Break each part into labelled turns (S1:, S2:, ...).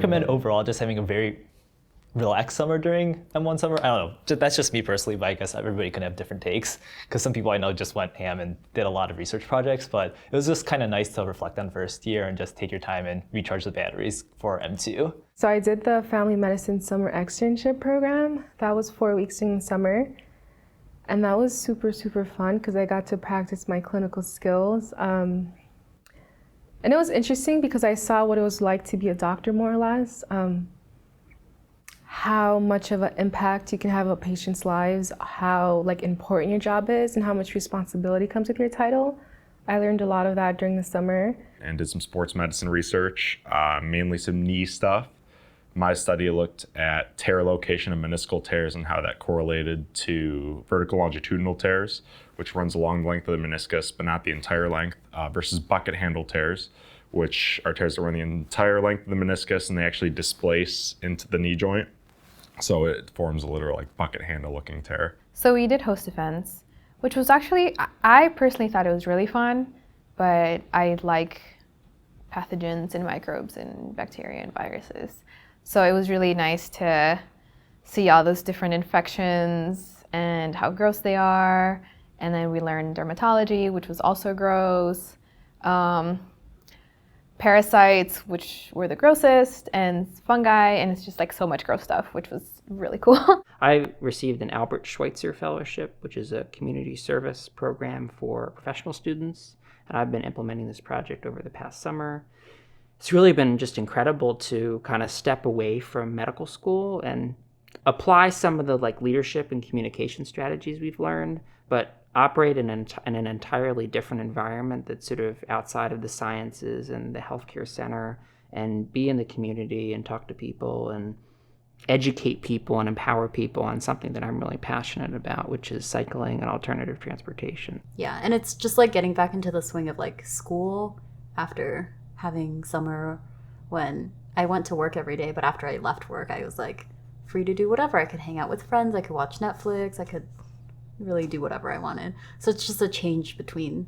S1: recommend overall just having a very relaxed summer during M1 summer. I don't know, that's just me personally, but I guess everybody can have different takes because some people I know just went ham and did a lot of research projects, but it was just kind of nice to reflect on first year and just take your time and recharge the batteries for M2.
S2: So I did the family medicine summer externship program. That was 4 weeks in the summer. And that was super, super fun because I got to practice my clinical skills. And it was interesting because I saw what it was like to be a doctor, more or less. How much of an impact you can have on patients' lives, how important your job is, and how much responsibility comes with your title. I learned a lot of that during the summer.
S3: And did some sports medicine research, mainly some knee stuff. My study looked at tear location and meniscal tears and how that correlated to vertical longitudinal tears, which runs along the length of the meniscus, but not the entire length, versus bucket handle tears, which are tears that run the entire length of the meniscus and they actually displace into the knee joint. So it forms a literal bucket handle looking tear.
S4: So we did host defense, which was actually, I personally thought it was really fun, but I like pathogens and microbes and bacteria and viruses. So it was really nice to see all those different infections and how gross they are. And then we learned dermatology, which was also gross. Parasites, which were the grossest, and fungi, and it's just so much gross stuff, which was really cool.
S5: I received an Albert Schweitzer Fellowship, which is a community service program for professional students, and I've been implementing this project over the past summer. It's really been just incredible to kind of step away from medical school and apply some of the leadership and communication strategies we've learned, but operate in an entirely different environment that's sort of outside of the sciences and the healthcare center, and be in the community and talk to people and educate people and empower people on something that I'm really passionate about, which is cycling and alternative transportation.
S6: Yeah, and it's just getting back into the swing of school after having summer, when I went to work every day, but after I left work, I was free to do whatever. I could hang out with friends, I could watch Netflix, I could really do whatever I wanted. So it's just a change between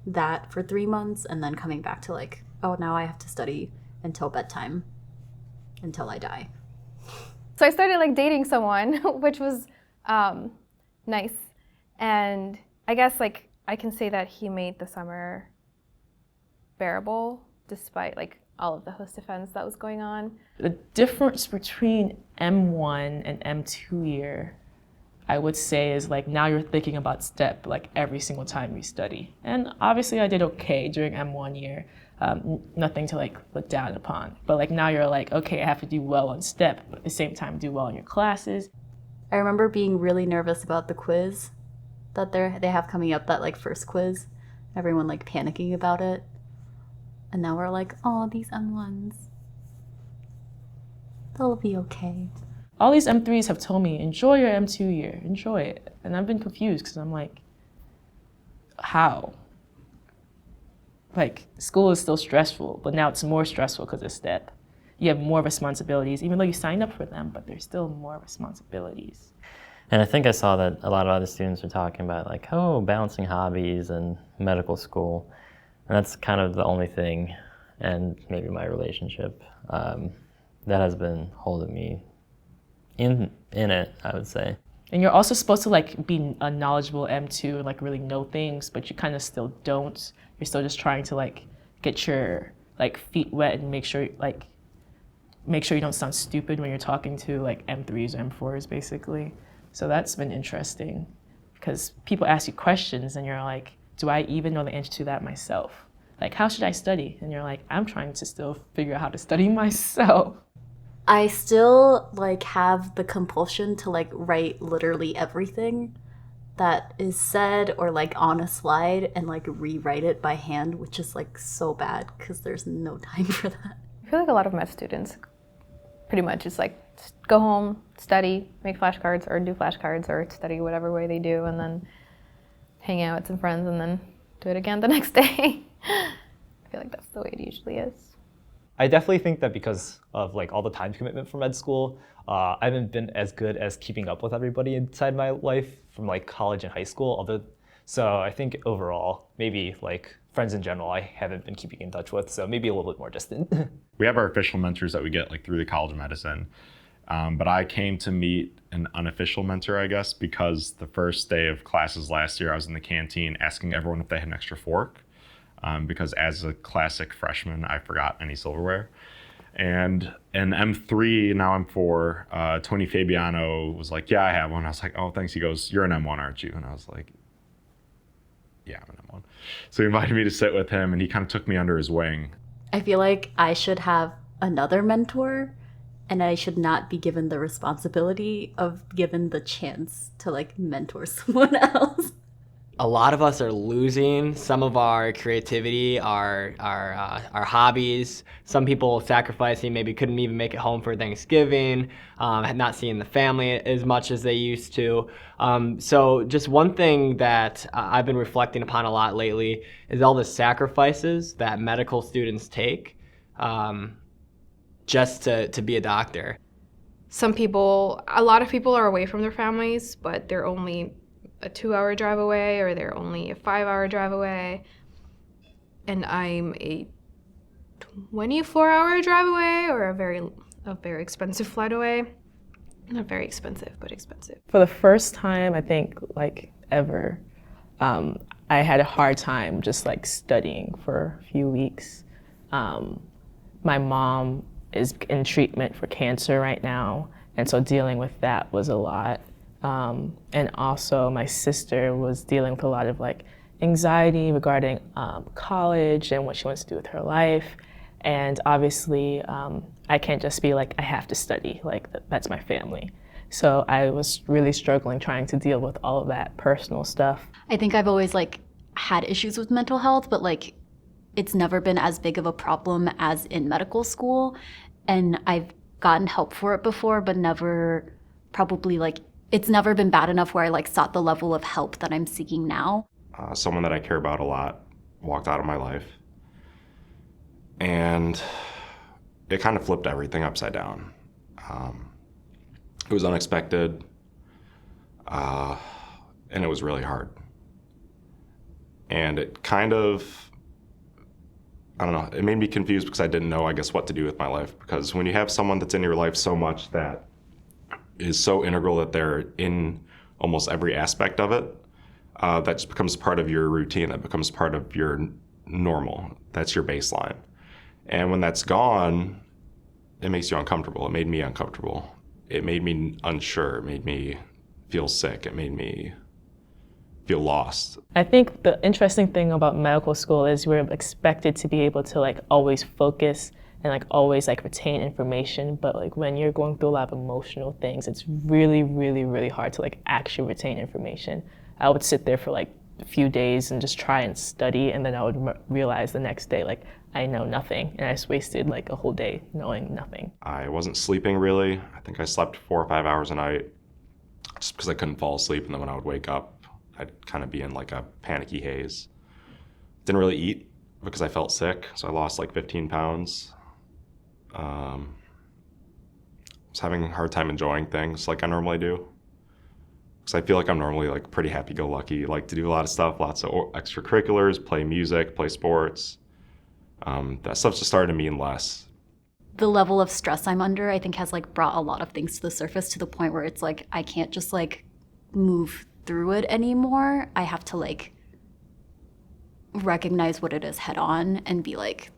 S6: that for 3 months and then coming back to oh, now I have to study until bedtime, until I die.
S4: So I started dating someone, which was nice. And I guess I can say that he made the summer bearable despite all of the host defense that was going on.
S7: The difference between M1 and M2 year, I would say, is now you're thinking about STEP every single time you study. And obviously I did okay during M1 year, nothing to look down upon. But now you're okay, I have to do well on STEP, but at the same time do well in your classes.
S6: I remember being really nervous about the quiz that they have coming up, that first quiz. Everyone panicking about it. And now we're oh, these M1s, they'll be okay.
S7: All these M3s have told me, enjoy your M2 year, enjoy it. And I've been confused because I'm how? School is still stressful, but now it's more stressful because of STEP. You have more responsibilities, even though you signed up for them, but there's still more responsibilities.
S8: And I think I saw that a lot of other students were talking about balancing hobbies and medical school. And that's kind of the only thing, and maybe my relationship, that has been holding me in it, I would say.
S7: And you're also supposed to be a knowledgeable M2 and really know things, but you kind of still don't. You're still just trying to get your feet wet and make sure you don't sound stupid when you're talking to M3s or M4s basically. So that's been interesting because people ask you questions and you're do I even know the answer to that myself? How should I study? And you're I'm trying to still figure out how to study myself.
S6: I still have the compulsion to write literally everything that is said or on a slide and rewrite it by hand, which is so bad because there's no time for that.
S4: I feel a lot of med students pretty much just go home, study, make flashcards or do flashcards or study whatever way they do, and then hang out with some friends and then do it again the next day. I feel that's the way it usually is.
S1: I definitely think that because of all the time commitment for med school, I haven't been as good as keeping up with everybody inside my life from college and high school. So I think overall, maybe friends in general I haven't been keeping in touch with, so maybe a little bit more distant.
S3: We have our official mentors that we get like through the College of Medicine. But I came to meet an unofficial mentor, I guess, because the first day of classes last year, I was in the canteen asking everyone if they had an extra fork. Because as a classic freshman, I forgot any silverware. And in M3, now M4, Tony Fabiano was like, yeah, I have one. I was like, oh, thanks. He goes, you're an M1, aren't you? And I was like, yeah, I'm an M1. So he invited me to sit with him, and he kind of took me under his wing.
S6: I feel like I should have another mentor, and I should not be given the responsibility of given the chance to like mentor someone else.
S9: A lot of us are losing some of our creativity, our hobbies. Some people sacrificing, maybe couldn't even make it home for Thanksgiving, had not seen the family as much as they used to. So just one thing that I've been reflecting upon a lot lately is all the sacrifices that medical students take just to be a doctor.
S4: A lot of people are away from their families, but they're only a 2-hour drive away, or they're only a 5-hour drive away, and I'm a 24-hour drive away, or a very expensive flight away. Not very expensive, but expensive.
S7: For the first time, I think, like, ever, I had a hard time just, like, studying for a few weeks. My mom is in treatment for cancer right now, and so dealing with that was a lot. And also my sister was dealing with a lot of like anxiety regarding college and what she wants to do with her life. And obviously I can't just be like, I have to study, like that's my family. So I was really struggling trying to deal with all of that personal stuff.
S6: I think I've always like had issues with mental health, but like it's never been as big of a problem as in medical school. And I've gotten help for it before, but never probably like, it's never been bad enough where I like sought the level of help that I'm seeking now.
S10: Someone that I care about a lot walked out of my life, and it kind of flipped everything upside down. It was unexpected, and it was really hard. And it kind of, I don't know, it made me confused because I didn't know, I guess, what to do with my life. Because when you have someone that's in your life so much that is so integral that they're in almost every aspect of it, that just becomes part of your routine, that becomes part of your normal. That's your baseline. And when that's gone, it makes you uncomfortable. It made me uncomfortable. It made me unsure. It made me feel sick. It made me feel lost.
S7: I think the interesting thing about medical school is we're expected to be able to like always focus and like always like retain information, but like when you're going through a lot of emotional things, it's really, really, really hard to like actually retain information. I would sit there for like a few days and just try and study, and then I would realize the next day like I know nothing, and I just wasted like a whole day knowing nothing.
S10: I wasn't sleeping really. I think I slept 4 or 5 hours a night just because I couldn't fall asleep, and then when I would wake up, I'd kind of be in like a panicky haze. Didn't really eat because I felt sick, so I lost like 15 pounds. Was having a hard time enjoying things like I normally do. Because I feel like I'm normally like pretty happy-go-lucky, like to do a lot of stuff, lots of extracurriculars, play music, play sports. That stuff just started to mean less.
S6: The level of stress I'm under, I think, has like brought a lot of things to the surface to the point where it's like I can't just like move through it anymore. I have to like recognize what it is head on and be like,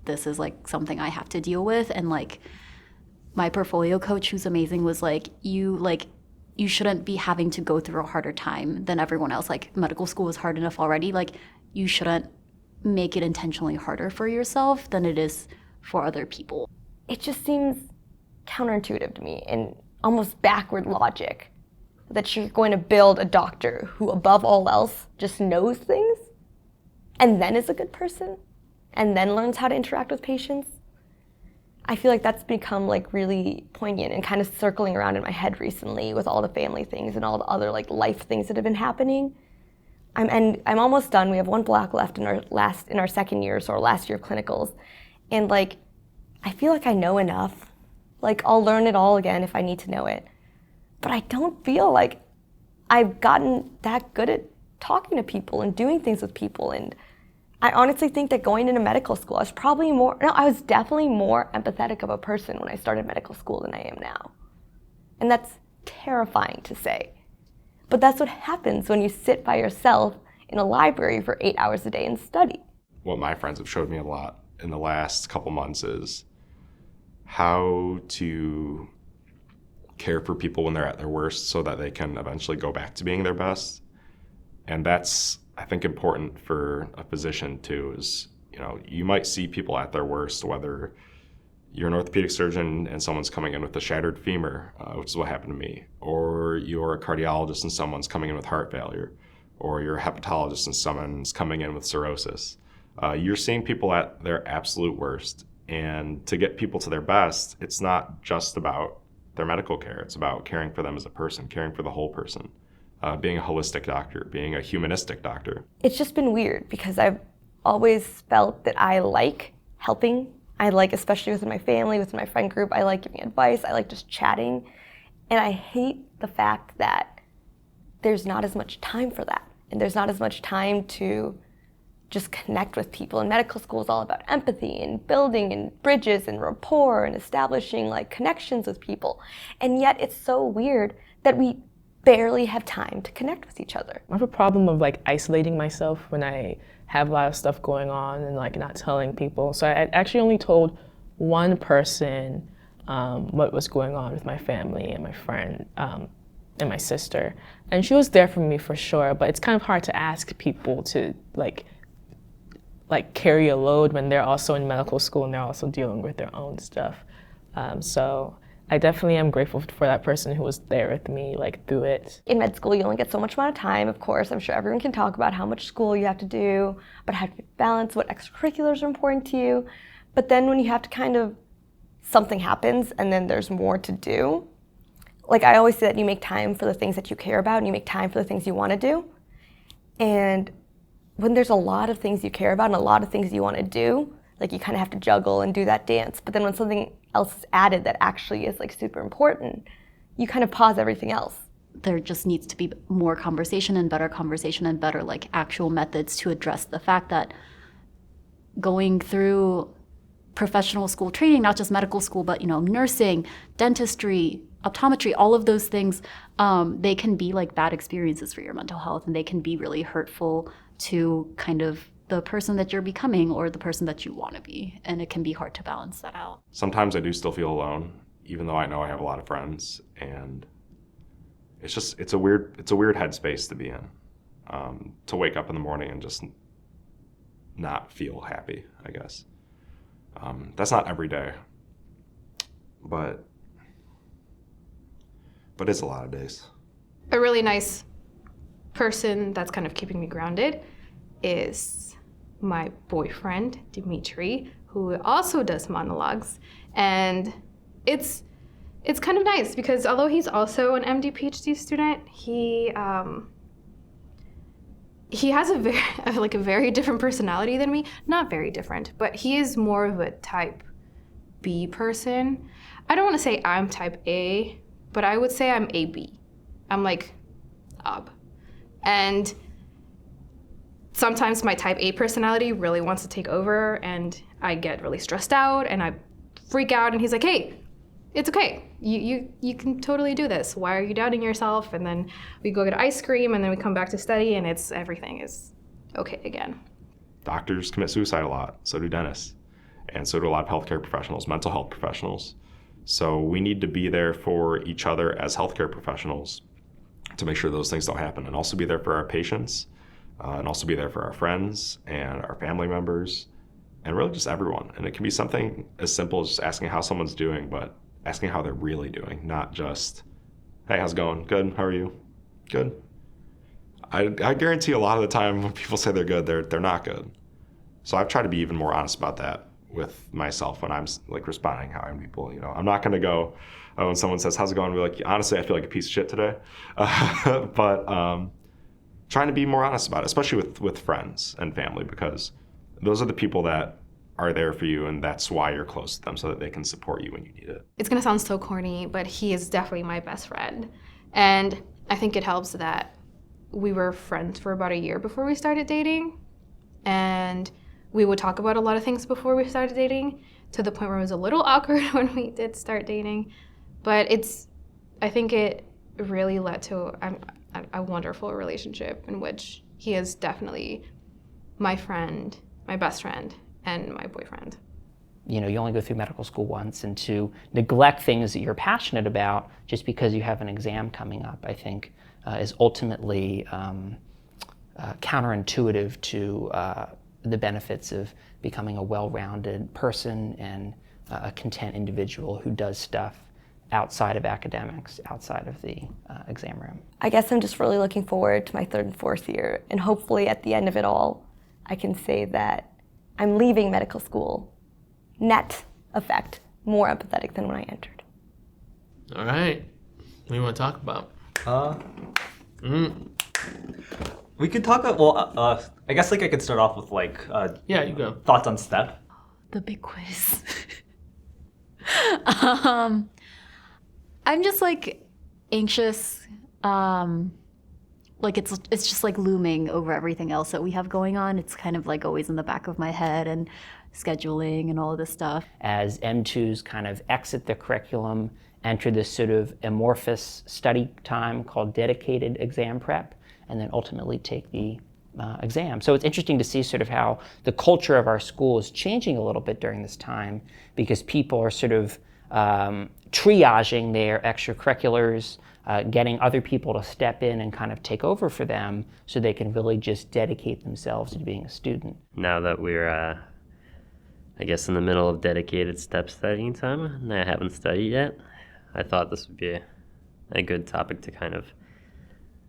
S6: this is like something I have to deal with. And like my portfolio coach, who's amazing, was like, you shouldn't be having to go through a harder time than everyone else. Like medical school is hard enough already. Like you shouldn't make it intentionally harder for yourself than it is for other people.
S11: It just seems counterintuitive to me and almost backward logic that you're going to build a doctor who above all else just knows things and then is a good person and then learns how to interact with patients. I feel like that's become like really poignant and kind of circling around in my head recently with all the family things and all the other like life things that have been happening. I'm almost done. We have one block left in our second year, so our last year of clinicals. And like, I feel like I know enough. Like I'll learn it all again if I need to know it. But I don't feel like I've gotten that good at talking to people and doing things with people. And I honestly think that going into medical school, I was definitely more empathetic of a person when I started medical school than I am now. And that's terrifying to say. But that's what happens when you sit by yourself in a library for 8 hours a day and study.
S10: What my friends have showed me a lot in the last couple months is how to care for people when they're at their worst so that they can eventually go back to being their best. And that's, I think, important for a physician too, is, you might see people at their worst, whether you're an orthopedic surgeon and someone's coming in with a shattered femur, which is what happened to me, or you're a cardiologist and someone's coming in with heart failure, or you're a hepatologist and someone's coming in with cirrhosis. You're seeing people at their absolute worst. And to get people to their best, it's not just about their medical care. It's about caring for them as a person, caring for the whole person, being a holistic doctor, being a humanistic doctor.
S11: It's just been weird because I've always felt that I like helping. I like, especially within my family, within my friend group, I like giving advice. I like just chatting. And I hate the fact that there's not as much time for that. And there's not as much time to just connect with people. And medical school is all about empathy and building and bridges and rapport and establishing like connections with people. And yet it's so weird that we barely have time to connect with each other.
S7: I have a problem of like isolating myself when I have a lot of stuff going on and like not telling people. So I actually only told one person what was going on with my family and my friend and my sister. And she was there for me for sure, but it's kind of hard to ask people to like carry a load when they're also in medical school and they're also dealing with their own stuff. So I definitely am grateful for that person who was there with me like through it.
S11: In med school, you only get so much amount of time, of course. I'm sure everyone can talk about how much school you have to do, but how to balance what extracurriculars are important to you. But then when you have to something happens and then there's more to do, like I always say that you make time for the things that you care about and you make time for the things you want to do. And when there's a lot of things you care about and a lot of things you want to do, like you kind of have to juggle and do that dance. But then when something else is added that actually is like super important, you kind of pause everything else.
S6: There just needs to be more conversation and better like actual methods to address the fact that going through professional school training, not just medical school, but nursing, dentistry, optometry, all of those things, they can be like bad experiences for your mental health, and they can be really hurtful to kind of the person that you're becoming or the person that you want to be, and it can be hard to balance that out.
S10: Sometimes I do still feel alone, even though I know I have a lot of friends, and it's a weird headspace to be in, to wake up in the morning and just not feel happy, I guess. That's not every day, but it's a lot of days.
S4: A really nice person that's kind of keeping me grounded is my boyfriend, Dimitri, who also does monologues. And it's kind of nice because although he's also an MD PhD student, he has a very different personality than me. Not very different, but he is more of a type B person. I don't want to say I'm type A, but I would say I'm AB. I'm like ob. And sometimes my type A personality really wants to take over and I get really stressed out and I freak out, and he's like, hey, it's okay. You can totally do this. Why are you doubting yourself? And then we go get ice cream and then we come back to study and everything is okay again.
S10: Doctors commit suicide a lot, so do dentists, and so do a lot of healthcare professionals, mental health professionals. So we need to be there for each other as healthcare professionals to make sure those things don't happen, and also be there for our patients, and also be there for our friends and our family members, and really just everyone. And it can be something as simple as just asking how someone's doing, but asking how they're really doing, not just, hey, how's it going? Good, how are you? Good. I guarantee a lot of the time when people say they're good, they're not good. So I've tried to be even more honest about that with myself when I'm like responding how I'm people. I'm not gonna go when someone says, how's it going? Be like, honestly, I feel like a piece of shit today. But trying to be more honest about it, especially with friends and family, because those are the people that are there for you, and that's why you're close to them, so that they can support you when you need it.
S4: It's gonna sound so corny, but he is definitely my best friend. And I think it helps that we were friends for about a year before we started dating. And we would talk about a lot of things before we started dating, to the point where it was a little awkward when we did start dating. But I think it really led to a wonderful relationship in which he is definitely my friend, my best friend, and my boyfriend.
S5: You know, you only go through medical school once, and to neglect things that you're passionate about just because you have an exam coming up, I think, is ultimately counterintuitive to the benefits of becoming a well-rounded person and a content individual who does stuff outside of academics, outside of the exam room.
S11: I guess I'm just really looking forward to my 3rd and 4th year, and hopefully at the end of it all, I can say that I'm leaving medical school, net effect, more empathetic than when I entered.
S12: All right. What do you want to talk about?
S1: We could talk about, I guess like I could start off with like,
S12: Yeah, you go.
S1: thoughts on STEP.
S6: The big quiz. I'm just like anxious. Like it's just like looming over everything else that we have going on. It's kind of like always in the back of my head, and scheduling and all of this stuff.
S5: As M2s kind of exit the curriculum, enter this sort of amorphous study time called dedicated exam prep, and then ultimately take the exam. So it's interesting to see sort of how the culture of our school is changing a little bit during this time, because people are sort of triaging their extracurriculars, getting other people to step in and kind of take over for them so they can really just dedicate themselves to being a student.
S8: Now that we're, I guess, in the middle of dedicated STEP studying time, and I haven't studied yet, I thought this would be a good topic to kind of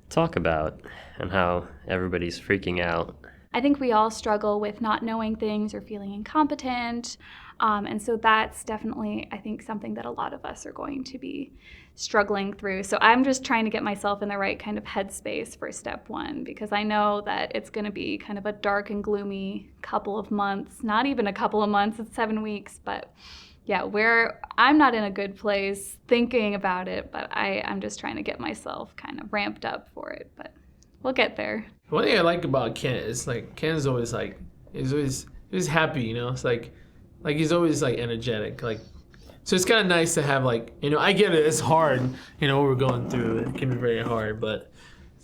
S8: talk about, and how everybody's freaking out.
S13: I think we all struggle with not knowing things or feeling incompetent. And so that's definitely, I think, something that a lot of us are going to be struggling through. So I'm just trying to get myself in the right kind of headspace for step 1, because I know that it's going to be kind of a dark and gloomy couple of months, not even a couple of months, it's 7 weeks. But yeah, I'm not in a good place thinking about it, but I'm just trying to get myself kind of ramped up for it. But we'll get there.
S12: One thing I like about Ken is like Ken's always like he's always happy, you know. It's like he's always like energetic, like. So it's kind of nice to have like, you know, I get it, it's hard, you know, what we're going through. It can be very hard, but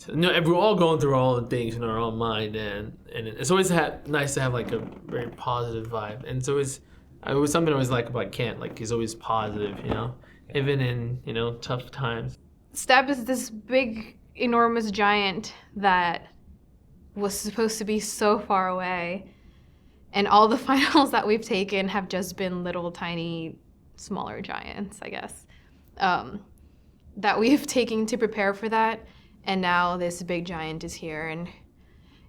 S12: you know, we're all going through all the things in our own mind, and it's always nice to have like a very positive vibe. And so it's something I always like about Kent, like he's always positive, you know, even in, you know, tough times.
S4: STEP is this big, enormous giant that was supposed to be so far away, and all the finals that we've taken have just been little tiny smaller giants, I guess, that we've taken to prepare for that. And now this big giant is here, and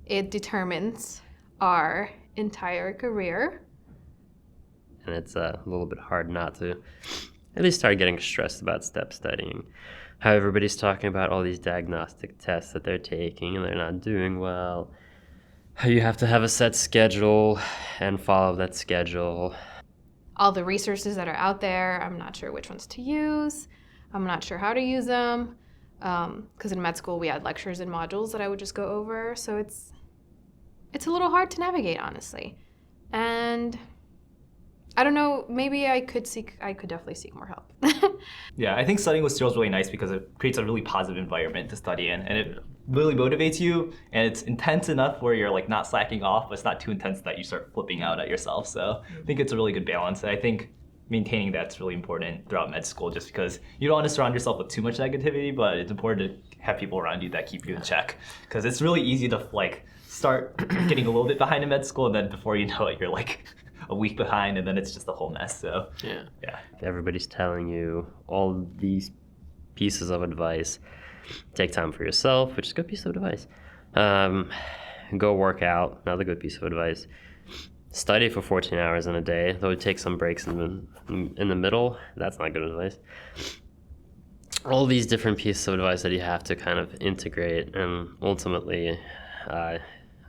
S4: it determines our entire career.
S8: And it's a little bit hard not to at least start getting stressed about STEP studying. How everybody's talking about all these diagnostic tests that they're taking and they're not doing well. How you have to have a set schedule and follow that schedule.
S4: All the resources that are out there, I'm not sure which ones to use. I'm not sure how to use them. Because in med school we had lectures and modules that I would just go over. So it's a little hard to navigate, honestly. And I don't know, maybe I could definitely seek more help.
S1: Yeah, I think studying with Cyril is really nice because it creates a really positive environment to study in, and it really motivates you, and it's intense enough where you're like not slacking off, but it's not too intense that you start flipping out at yourself. So I think it's a really good balance, and I think maintaining that's really important throughout med school, just because you don't want to surround yourself with too much negativity, but it's important to have people around you that keep you in check, because it's really easy to like start getting a little bit behind in med school, and then before you know it, you're like a week behind, and then it's just a whole mess. So yeah.
S8: Everybody's telling you all these pieces of advice. Take time for yourself, which is a good piece of advice. Go work out, another good piece of advice. Study for 14 hours in a day, though take some breaks in the middle. That's not good advice. All these different pieces of advice that you have to kind of integrate, and ultimately, I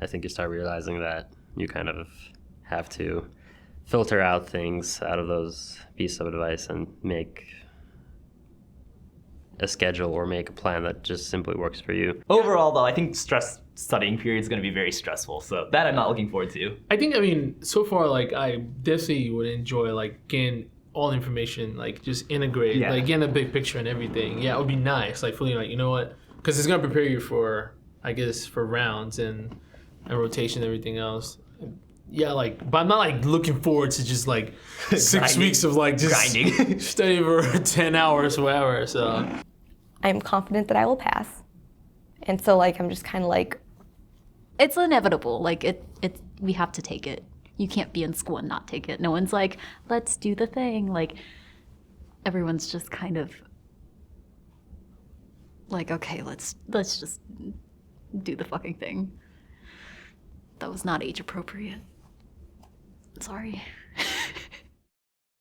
S8: think you start realizing that you kind of have to filter out things out of those pieces of advice and make a schedule or make a plan that just simply works for you.
S1: Overall, though, I think stress studying period is going to be very stressful. So that I'm not looking forward to.
S12: I mean, so far, like, I definitely would enjoy, like, getting all the information, like, just integrate, like, getting a big picture and everything. Yeah, it would be nice, like, feeling like, you know what? Because it's going to prepare you for, I guess, for rounds and rotation and everything else. Yeah, like, but I'm not, like, looking forward to just, like, 6 weeks of, like, just grinding. Studying for 10 hours, whatever, so.
S11: I'm confident that I will pass. And so, like, I'm just kind of like,
S6: it's inevitable. Like, we have to take it. You can't be in school and not take it. No one's like, let's do the thing. Like, everyone's just kind of like, okay, let's just do the fucking thing. That was not age appropriate. Sorry.